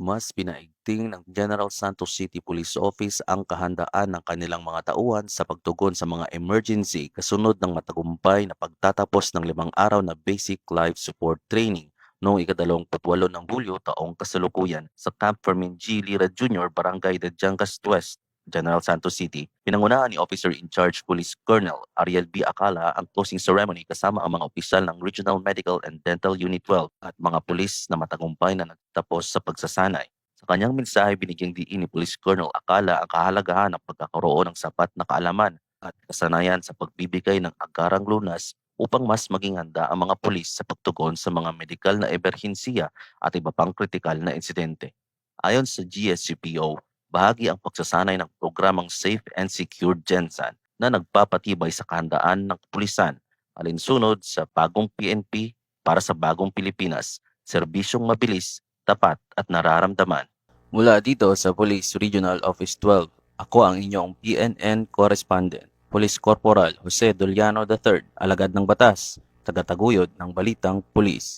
Mas pinaigting ng General Santos City Police Office ang kahandaan ng kanilang mga tauhan sa pagtugon sa mga emergency kasunod ng matagumpay na pagtatapos ng 5 araw na Basic Life Support Training noong ika-28 ng Hulyo taong kasalukuyan sa Camp Fermin G. Lira Jr., Barangay Dadyangas West, General Santos City. Pinangunahan ni Officer in Charge Police Colonel Ariel B. Acala ang closing ceremony kasama ang mga opisyal ng Regional Medical and Dental Unit 12 at mga pulis na matagumpay na nagtapos sa pagsasanay. Sa kanyang mensahe, binigyang diin ni Police Colonel Acala ang kahalagahan ng pagkakaroon ng sapat na kaalaman at kasanayan sa pagbibigay ng agarang lunas upang mas maging handa ang mga pulis sa pagtugon sa mga medikal na emerhensiya at iba pang kritikal na insidente. Ayon sa GSUPO, bahagi ang pagsasanay ng programang Safe and Secure Gensan na nagpapatibay sa kahandaan ng kapulisan, alinsunod sa bagong PNP para sa bagong Pilipinas, serbisyong mabilis, tapat at nararamdaman. Mula dito sa Police Regional Office 12, ako ang inyong PNN correspondent, Police Corporal Jose Doliano III, alagad ng batas, tagataguyod ng Balitang Pulis.